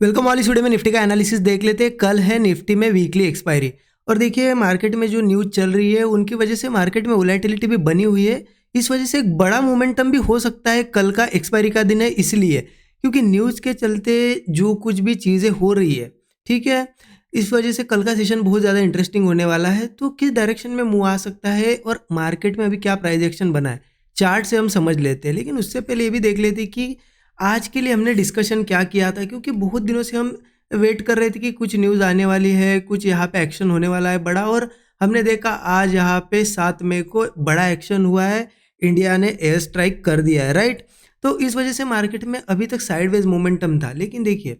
Welcome वाली video में Nifty का एनालिसिस देख लेते हैं। कल है निफ्टी में वीकली एक्सपायरी और देखिए मार्केट में जो न्यूज़ चल रही है उनकी वजह से मार्केट में वोलेटिलिटी भी बनी हुई है। इस वजह से एक बड़ा मोमेंटम भी हो सकता है। कल का एक्सपायरी का दिन है इसलिए, क्योंकि न्यूज़ के चलते जो कुछ भी चीज़ें हो रही है, ठीक है, इस वजह से कल का सेशन बहुत ज़्यादा इंटरेस्टिंग होने वाला है। तो किस डायरेक्शन में मूव आ सकता है और मार्केट में अभी क्या प्राइस एक्शन बना है चार्ट से हम समझ लेते हैं। लेकिन उससे पहले ये भी देख लेते हैं कि आज के लिए हमने डिस्कशन क्या किया था, क्योंकि बहुत दिनों से हम वेट कर रहे थे कि कुछ न्यूज़ आने वाली है, कुछ यहाँ पे एक्शन होने वाला है बड़ा, और हमने देखा आज यहाँ पे 7 मई को बड़ा एक्शन हुआ है। इंडिया ने एयर स्ट्राइक कर दिया है, राइट। तो इस वजह से मार्केट में अभी तक साइडवेज मोमेंटम था। लेकिन देखिए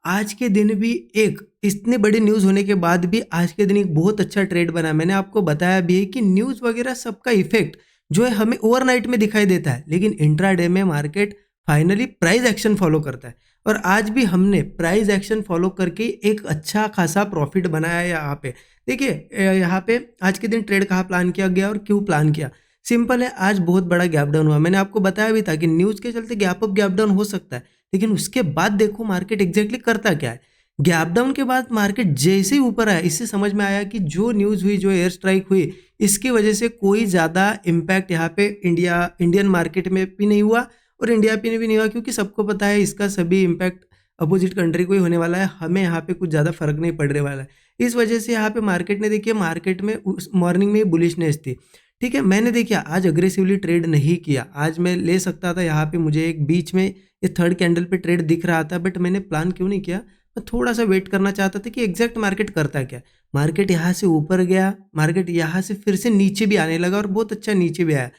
आज के दिन भी एक इतनी बड़ी न्यूज़ होने के बाद भी आज के दिन एक बहुत अच्छा ट्रेड बना। मैंने आपको बताया भी है कि न्यूज़ वगैरह सबका इफेक्ट जो है हमें ओवरनाइट में दिखाई देता है, लेकिन इंट्राडे में market finally price action follow करता है। और आज भी हमने प्राइस एक्शन फॉलो करके एक अच्छा खासा प्रॉफिट बनाया है। यहाँ पे देखिए यहाँ पे आज के दिन ट्रेड कहाँ प्लान किया गया और क्यों प्लान किया। सिंपल है, आज बहुत बड़ा गैप डाउन हुआ। मैंने आपको बताया भी था कि न्यूज़ के चलते गैप अप गैप डाउन हो सकता है, लेकिन उसके बाद देखो मार्केट एग्जैक्टली करता क्या है। गैप डाउन के बाद मार्केट जैसे ही ऊपर आया, इससे समझ में आया कि जो न्यूज़ हुई, जो एयर स्ट्राइक हुई, इसकी वजह से कोई ज़्यादा इम्पैक्ट यहाँ पे इंडियन मार्केट में भी नहीं हुआ और इंडिया पे भी नहीं हुआ, क्योंकि सबको पता है इसका सभी इम्पैक्ट अपोजिट कंट्री को ही होने वाला है। हमें यहाँ पे कुछ ज़्यादा फर्क नहीं पड़ने वाला है। इस वजह से यहाँ पे मार्केट ने देखिए, मार्केट में उस मॉर्निंग में बुलिशनेस थी, ठीक है। मैंने देखिए आज अग्रेसिवली ट्रेड नहीं किया। आज मैं ले सकता था, यहाँ पे मुझे एक बीच में ये थर्ड कैंडल पे ट्रेड दिख रहा था, बट मैंने प्लान क्यों नहीं किया। मैं थोड़ा सा वेट करना चाहता था कि एग्जैक्ट मार्केट करता क्या। मार्केट यहाँ से ऊपर गया, मार्केट यहाँ से फिर से नीचे भी आने लगा और बहुत अच्छा नीचे भी आया।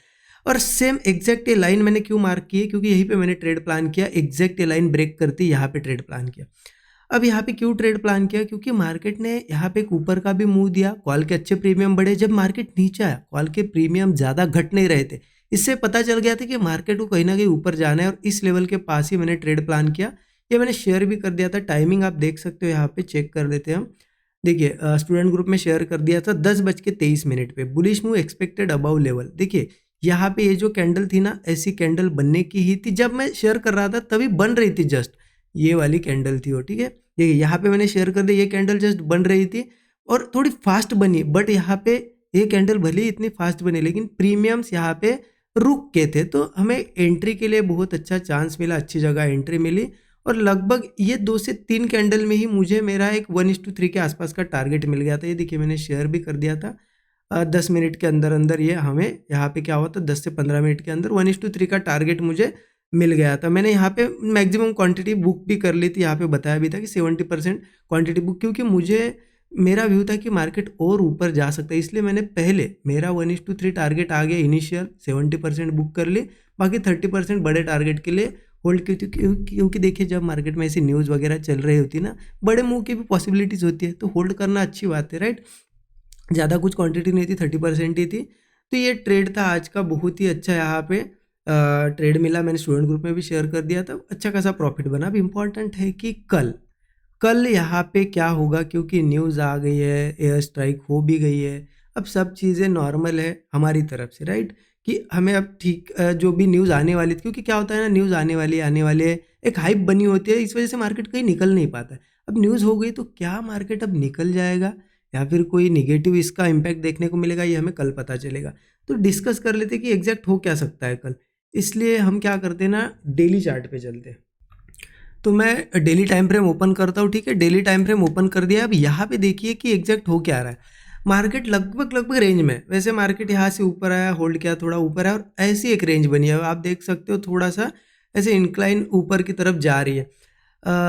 और सेम एग्जैक्ट ये लाइन मैंने क्यों मार्क की है, क्योंकि यहीं पे मैंने ट्रेड प्लान किया। एग्जैक्ट ये लाइन ब्रेक करती यहाँ पे ट्रेड प्लान किया। अब यहाँ पे क्यों ट्रेड प्लान किया, क्योंकि मार्केट ने यहाँ पे एक ऊपर का भी मूव दिया, कॉल के अच्छे प्रीमियम बढ़े। जब मार्केट नीचे आया कॉल के प्रीमियम ज़्यादा घट नहीं रहे थे। इससे पता चल गया था कि मार्केट को कहीं ना कहीं ऊपर जाना है और इस लेवल के पास ही मैंने ट्रेड प्लान किया। ये मैंने शेयर भी कर दिया था। टाइमिंग आप देख सकते हो, यहाँ पे चेक कर लेते हैं हम। देखिए स्टूडेंट ग्रुप में शेयर कर दिया था 10:23 पे। Bullish move expected above level. देखिए यहाँ पे ये जो कैंडल थी ना, ऐसी कैंडल बनने की ही थी। जब मैं शेयर कर रहा था तभी बन रही थी, जस्ट ये वाली कैंडल थी वो, ठीक है। देखिए यहाँ पे मैंने शेयर कर दिया, ये कैंडल जस्ट बन रही थी और थोड़ी फास्ट बनी। बट यहाँ पे ये कैंडल भले ही इतनी फास्ट बनी, लेकिन प्रीमियम्स यहाँ पे रुक के थे, तो हमें एंट्री के लिए बहुत अच्छा चांस मिला, अच्छी जगह एंट्री मिली। और लगभग ये 2 से 3 कैंडल में ही मुझे मेरा एक 1:3 के आसपास का टारगेट मिल गया था। ये देखिए मैंने शेयर भी कर दिया था। 10 मिनट के अंदर अंदर ये हमें यहाँ पे क्या हुआ था, 10 से 15 मिनट के अंदर 1:3 का टारगेट मुझे मिल गया था। मैंने यहाँ पे मैक्सिमम क्वांटिटी बुक भी कर ली थी। यहाँ पे बताया भी था कि 70% क्वांटिटी बुक, क्योंकि मुझे मेरा व्यू था कि मार्केट और ऊपर जा सकता है। इसलिए मैंने पहले मेरा 1:3 टारगेट आ गया, इनिशियल 70% बुक कर ली, बाकी 30% बड़े टारगेट के लिए होल्ड की थी। क्योंकि देखिए जब मार्केट में ऐसी न्यूज़ वगैरह चल रही होती ना, बड़े मूव की भी पॉसिबिलिटीज़ होती है, तो होल्ड करना अच्छी बात है, राइट। ज़्यादा कुछ क्वांटिटी नहीं थी, 30% ही थी। तो ये ट्रेड था आज का, बहुत ही अच्छा यहाँ पे ट्रेड मिला। मैंने स्टूडेंट ग्रुप में भी शेयर कर दिया था, अच्छा खासा प्रॉफिट बना। अब इम्पॉर्टेंट है कि कल यहाँ पे क्या होगा, क्योंकि न्यूज़ आ गई है, एयर स्ट्राइक हो भी गई है। अब सब चीज़ें नॉर्मल है हमारी तरफ से, राइट, कि हमें अब ठीक जो भी न्यूज़ आने वाली थी, क्योंकि क्या होता है ना, न्यूज़ आने वाले है, एक हाइप बनी होती है, इस वजह से मार्केट कहीं निकल नहीं पाता है। अब न्यूज़ हो गई तो क्या मार्केट अब निकल जाएगा या फिर कोई निगेटिव इसका इम्पैक्ट देखने को मिलेगा, ये हमें कल पता चलेगा। तो डिस्कस कर लेते कि एग्जैक्ट हो क्या सकता है कल। इसलिए हम क्या करते हैं ना, डेली चार्ट पे चलते हैं। तो मैं डेली टाइम फ्रेम ओपन करता हूँ, ठीक है। डेली टाइम फ्रेम ओपन कर दिया। अब यहाँ पे देखिए कि एग्जैक्ट हो क्या रहा है। मार्केट लगभग लगभग रेंज में, वैसे मार्केट यहाँ से ऊपर आया, होल्ड किया, थोड़ा ऊपर आया और ऐसी एक रेंज बनी है। आप देख सकते हो थोड़ा सा ऐसे इंक्लाइन ऊपर की तरफ जा रही है।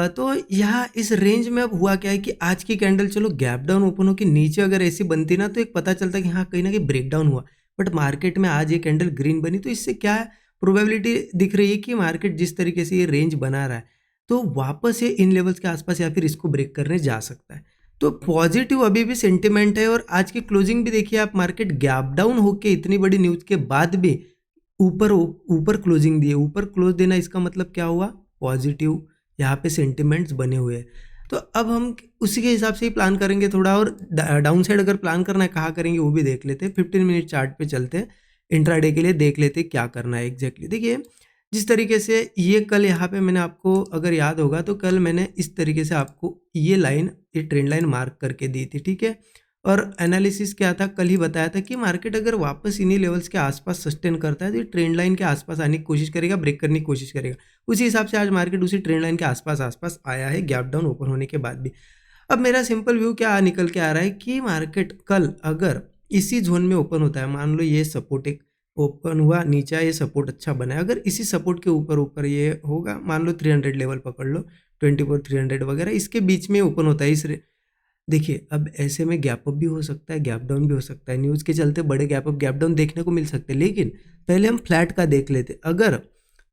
तो यहाँ इस रेंज में अब हुआ क्या है कि आज की कैंडल चलो गैप डाउन ओपन हो के नीचे अगर ऐसी बनती ना, तो एक पता चलता कि हाँ कहीं ना कहीं ब्रेक डाउन हुआ। बट मार्केट में आज ये कैंडल ग्रीन बनी, तो इससे क्या प्रोबेबिलिटी दिख रही है कि मार्केट जिस तरीके से ये रेंज बना रहा है, तो वापस ये इन लेवल्स के आसपास या फिर इसको ब्रेक करने जा सकता है। तो पॉजिटिव अभी भी सेंटिमेंट है। और आज की क्लोजिंग भी देखिए आप, मार्केट गैप डाउन होके इतनी बड़ी न्यूज़ के बाद भी ऊपर ऊपर क्लोजिंग दी है। ऊपर क्लोज देना इसका मतलब क्या हुआ, पॉजिटिव यहाँ पे सेंटिमेंट्स बने हुए हैं। तो अब हम उसी के हिसाब से ही प्लान करेंगे थोड़ा। और डाउन साइड अगर प्लान करना है कहाँ करेंगे वो भी देख लेते हैं। 15 मिनट चार्ट पे चलते हैं, इंट्राडे के लिए देख लेते हैं क्या करना है एग्जैक्टली। देखिए जिस तरीके से ये कल यहाँ पे मैंने आपको अगर याद होगा तो कल मैंने इस तरीके से आपको ये ट्रेंड लाइन मार्क करके दी थी, ठीक है। और एनालिसिस क्या था, कल ही बताया था कि मार्केट अगर वापस इन्हीं लेवल्स के आसपास सस्टेन करता है तो ये ट्रेंड लाइन के आसपास आने की कोशिश करेगा, ब्रेक करने की कोशिश करेगा। उसी हिसाब से आज मार्केट उसी ट्रेंड लाइन के आसपास आसपास आया है, गैप डाउन ओपन होने के बाद भी। अब मेरा सिंपल व्यू क्या निकल के आ रहा है कि मार्केट कल अगर इसी जोन में ओपन होता है, मान लो ये सपोर्ट एक ओपन हुआ, नीचे ये सपोर्ट अच्छा बना है, अगर इसी सपोर्ट के ऊपर ऊपर ये होगा, मान लो 300 लेवल पकड़ लो, 24 300 वगैरह, इसके बीच में ओपन होता है देखिए अब ऐसे में गैप अप भी हो सकता है, गैप डाउन भी हो सकता है, न्यूज़ के चलते बड़े गैप अप गैप डाउन देखने को मिल सकते हैं। लेकिन पहले हम फ्लैट का देख लेते, अगर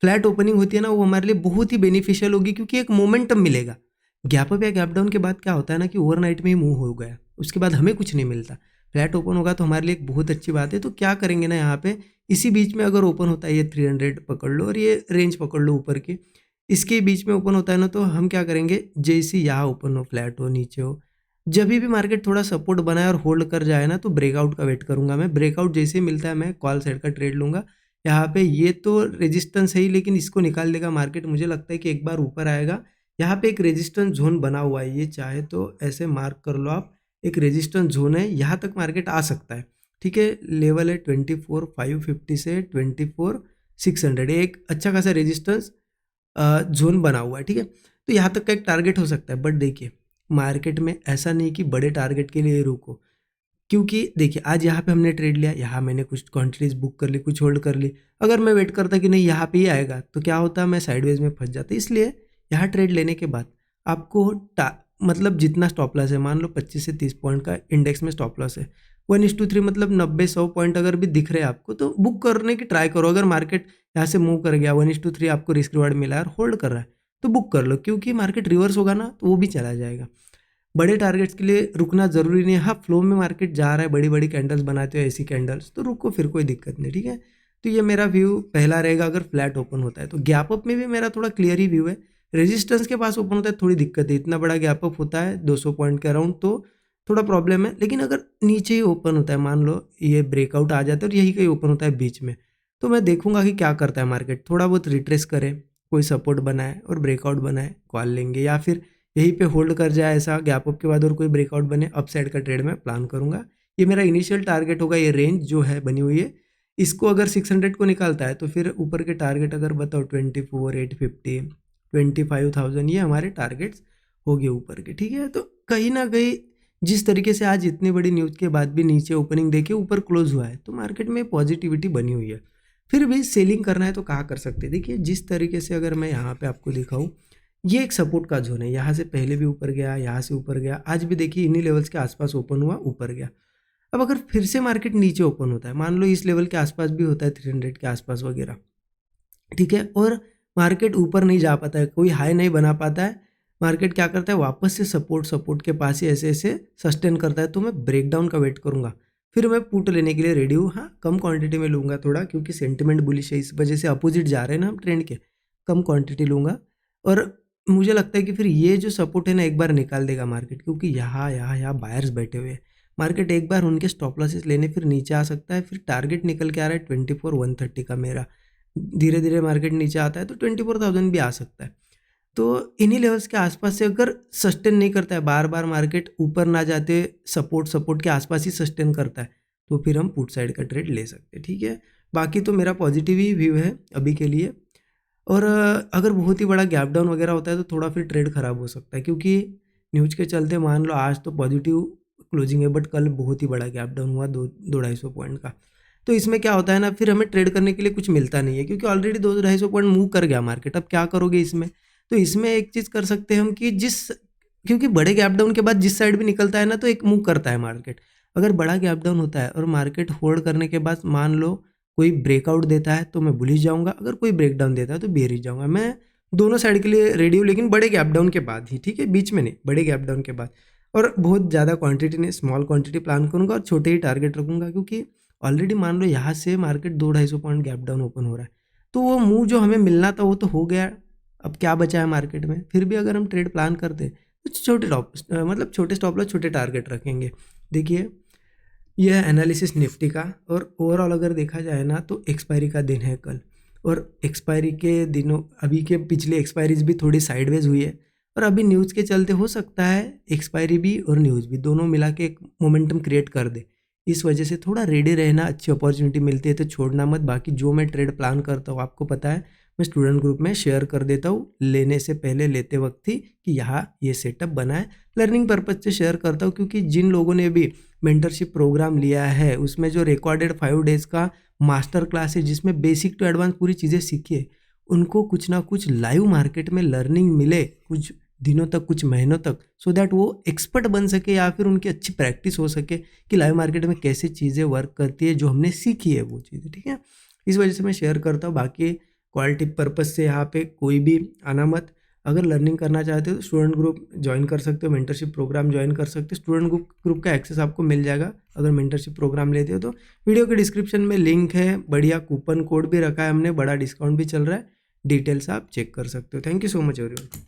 फ्लैट ओपनिंग होती है ना, वो हमारे लिए बहुत ही बेनिफिशियल होगी, क्योंकि एक मोमेंटम मिलेगा। गैप अप या गैप डाउन के बाद क्या होता है ना कि ओवरनाइट में ही मूव हो गया, उसके बाद हमें कुछ नहीं मिलता। फ्लैट ओपन होगा तो हमारे लिए एक बहुत अच्छी बात है। तो क्या करेंगे ना, यहाँ पे इसी बीच में अगर ओपन होता है, ये 300 पकड़ लो और ये रेंज पकड़ लो ऊपर की, इसके बीच में ओपन होता है ना, तो हम क्या करेंगे, जैसे यहाँ ओपन हो, फ्लैट हो, नीचे हो, जब भी मार्केट थोड़ा सपोर्ट बनाए और होल्ड कर जाए ना, तो ब्रेकआउट का वेट करूंगा मैं। ब्रेकआउट जैसे ही मिलता है मैं कॉल साइड का ट्रेड लूंगा। यहाँ पे ये तो रेजिस्टेंस है ही, लेकिन इसको निकाल देगा मार्केट, मुझे लगता है कि एक बार ऊपर आएगा। यहाँ पे एक रेजिस्टेंस जोन बना हुआ है, ये चाहे तो ऐसे मार्क कर लो आप, एक रेजिस्टेंस जोन है, यहाँ तक मार्केट आ सकता है, ठीक है। लेवल है 24,550 से 24,600, एक अच्छा खासा रेजिस्टेंस जोन बना हुआ है, ठीक है। तो यहाँ तक का एक टारगेट हो सकता है। बट देखिए मार्केट में ऐसा नहीं कि बड़े टारगेट के लिए रुको, क्योंकि देखिए आज यहाँ पे हमने ट्रेड लिया, यहाँ मैंने कुछ क्वांटिटीज बुक कर ली, कुछ होल्ड कर ली। अगर मैं वेट करता कि नहीं यहाँ पे ही आएगा, तो क्या होता, मैं साइडवेज में फंस जाता। इसलिए यहाँ ट्रेड लेने के बाद आपको मतलब जितना स्टॉप लॉस है, मान लो 25 से 30 पॉइंट का इंडेक्स में स्टॉप लॉस है, 1:3 मतलब 90-100 पॉइंट अगर भी दिख रहे हैं आपको, तो बुक करने की ट्राई करो। अगर मार्केट यहाँ से मूव कर गया, 1:3 आपको रिस्क रिवार्ड मिला है और होल्ड कर रहा है, तो बुक कर लो, क्योंकि मार्केट रिवर्स होगा ना तो वो भी चला जाएगा। बड़े टारगेट्स के लिए रुकना जरूरी नहीं है। हाँ, फ्लो में मार्केट जा रहा है, बड़ी बड़ी कैंडल्स बनाते हो ऐसी कैंडल्स, तो रुको, फिर कोई दिक्कत नहीं, ठीक है। तो ये मेरा व्यू पहला रहेगा अगर फ्लैट ओपन होता है तो। गैप अप में भी मेरा थोड़ा क्लियर ही व्यू है, रेजिस्टेंस के पास ओपन होता है थोड़ी दिक्कत है, इतना बड़ा गैप अप होता है 200 पॉइंट के अराउंड, तो थोड़ा प्रॉब्लम है। लेकिन अगर नीचे ही ओपन होता है, मान लो ये ब्रेकआउट आ जाता है और यही कहीं ओपन होता है बीच में, तो मैं देखूंगा कि क्या करता है मार्केट, थोड़ा बहुत रिट्रेस करे, कोई सपोर्ट बनाए और ब्रेकआउट बनाए, कॉल लेंगे, या फिर यहीं पे होल्ड कर जाए ऐसा गैप अप के बाद और कोई ब्रेकआउट बने, अप साइड का ट्रेड मैं प्लान करूंगा। ये मेरा इनिशियल टारगेट होगा, ये रेंज जो है बनी हुई है, इसको अगर 600 को निकालता है तो फिर ऊपर के टारगेट अगर बताओ 24,850, 25,000, ये हमारे टारगेट्स हो गए ऊपर के, ठीक है। तो कहीं ना कहीं जिस तरीके से आज इतनी बड़ी न्यूज़ के बाद भी नीचे ओपनिंग देके ऊपर क्लोज हुआ है, तो मार्केट में पॉजिटिविटी बनी हुई है। फिर भी सेलिंग करना है तो कहाँ कर सकते हैं, देखिए जिस तरीके से अगर मैं यहाँ पे आपको दिखाऊँ, ये एक सपोर्ट का जोन है, यहाँ से पहले भी ऊपर गया, यहाँ से ऊपर गया, आज भी देखिए इन्हीं लेवल्स के आसपास ओपन हुआ, ऊपर गया। अब अगर फिर से मार्केट नीचे ओपन होता है, मान लो इस लेवल के आसपास भी होता है, 300 के आसपास वगैरह, ठीक है, और मार्केट ऊपर नहीं जा पाता है, कोई हाई नहीं बना पाता है, मार्केट क्या करता है, वापस से सपोर्ट के पास ही ऐसे ऐसे सस्टेन करता है, तो मैं ब्रेकडाउन का वेट करूंगा। फिर मैं पुट लेने के लिए रेडी हूँ। हाँ, कम क्वांटिटी में लूँगा थोड़ा, क्योंकि सेंटिमेंट बुलिश है, इस वजह से अपोजिट जा रहे हैं ना हम ट्रेंड के, कम क्वांटिटी लूँगा। और मुझे लगता है कि फिर ये जो सपोर्ट है ना एक बार निकाल देगा मार्केट, क्योंकि यहाँ बायर्स बैठे हुए हैं। मार्केट एक बार उनके स्टॉप लॉसेस लेने फिर नीचे आ सकता है। फिर टारगेट निकल के आ रहा है 24,130 का मेरा, धीरे धीरे मार्केट नीचे आता है तो 24,000 भी आ सकता है। तो इन्हीं लेवल्स के आसपास से अगर सस्टेन नहीं करता है, बार बार मार्केट ऊपर ना जाते, सपोर्ट के आसपास ही सस्टेन करता है, तो फिर हम पुट साइड का ट्रेड ले सकते हैं, ठीक है। बाकी तो मेरा पॉजिटिव ही व्यू है अभी के लिए। और अगर बहुत ही बड़ा गैप डाउन वगैरह होता है तो थोड़ा फिर ट्रेड खराब हो सकता है, क्योंकि न्यूज़ के चलते मान लो आज तो पॉजिटिव क्लोजिंग है, बट कल बहुत ही बड़ा गैप डाउन हुआ 200-250 पॉइंट का। तो इसमें क्या होता है ना, फिर हमें ट्रेड करने के लिए कुछ मिलता नहीं है, क्योंकि ऑलरेडी 200-250 पॉइंट मूव कर गया मार्केट। अब क्या करोगे इसमें, तो इसमें एक चीज़ कर सकते हैं हम कि क्योंकि बड़े गैप डाउन के बाद जिस साइड भी निकलता है ना तो एक मूव करता है मार्केट। अगर बड़ा गैप डाउन होता है और मार्केट होल्ड करने के बाद मान लो कोई ब्रेकआउट देता है तो मैं बुलिश जाऊंगा, अगर कोई ब्रेकडाउन देता है तो बेरिश जाऊंगा। मैं दोनों साइड के लिए रेडी हूँ, लेकिन बड़े गैप डाउन के बाद ही, ठीक है, बीच में नहीं, बड़े गैप डाउन के बाद। और बहुत ज़्यादा क्वांटिटी नहीं, स्मॉल क्वांटिटी प्लान करूंगा और छोटे ही टारगेट रखूंगा, क्योंकि ऑलरेडी मान लो यहाँ से market 200-250 point gap down open हो रहा है, तो वो मूव जो हमें मिलना था वो तो हो गया। अब क्या बचा है मार्केट में, फिर भी अगर हम ट्रेड प्लान करते तो छोटे स्टॉप लॉस, छोटे टारगेट रखेंगे। देखिए यह एनालिसिस निफ्टी का, और ओवरऑल अगर देखा जाए ना तो एक्सपायरी का दिन है कल, और एक्सपायरी के दिनों अभी के पिछली एक्सपायरीज भी थोड़ी साइडवेज हुई है, और अभी न्यूज़ के चलते हो सकता है एक्सपायरी भी और न्यूज़ भी दोनों मिला के एक मोमेंटम क्रिएट कर दे। इस वजह से थोड़ा रेडी रहना, अच्छी अपॉर्चुनिटी मिलती है तो छोड़ना मत। बाकी जो मैं ट्रेड प्लान करता हूँ आपको पता है, मैं स्टूडेंट ग्रुप में शेयर कर देता हूँ लेने से पहले, लेते वक्त ही, कि यहाँ ये सेटअप बना है। लर्निंग पर्पज से शेयर करता हूँ क्योंकि जिन लोगों ने भी मेंटरशिप प्रोग्राम लिया है उसमें जो रिकॉर्डेड 5 डेज का मास्टर क्लास है जिसमें बेसिक टू एडवांस पूरी चीज़ें सीखी है, उनको कुछ ना कुछ लाइव मार्केट में लर्निंग मिले कुछ दिनों तक, कुछ महीनों तक, सो दैट वो एक्सपर्ट बन सके या फिर उनकी अच्छी प्रैक्टिस हो सके कि लाइव मार्केट में कैसे चीज़ें वर्क करती है, जो हमने सीखी है वो चीज़ें। ठीक है, इस वजह से मैं शेयर करता हूँ। बाकी क्वालिटी पर्पज़ से यहाँ पे कोई भी आना मत। अगर लर्निंग करना चाहते हो तो स्टूडेंट ग्रुप ज्वाइन कर सकते हो, मेंटरशिप प्रोग्राम ज्वाइन कर सकते हो। स्टूडेंट ग्रुप का एक्सेस आपको मिल जाएगा अगर मेंटरशिप प्रोग्राम लेते हो तो। वीडियो के डिस्क्रिप्शन में लिंक है, बढ़िया कूपन कोड भी रखा है हमने, बड़ा डिस्काउंट भी चल रहा है, डिटेल्स आप चेक कर सकते हो। Thank you so much everyone.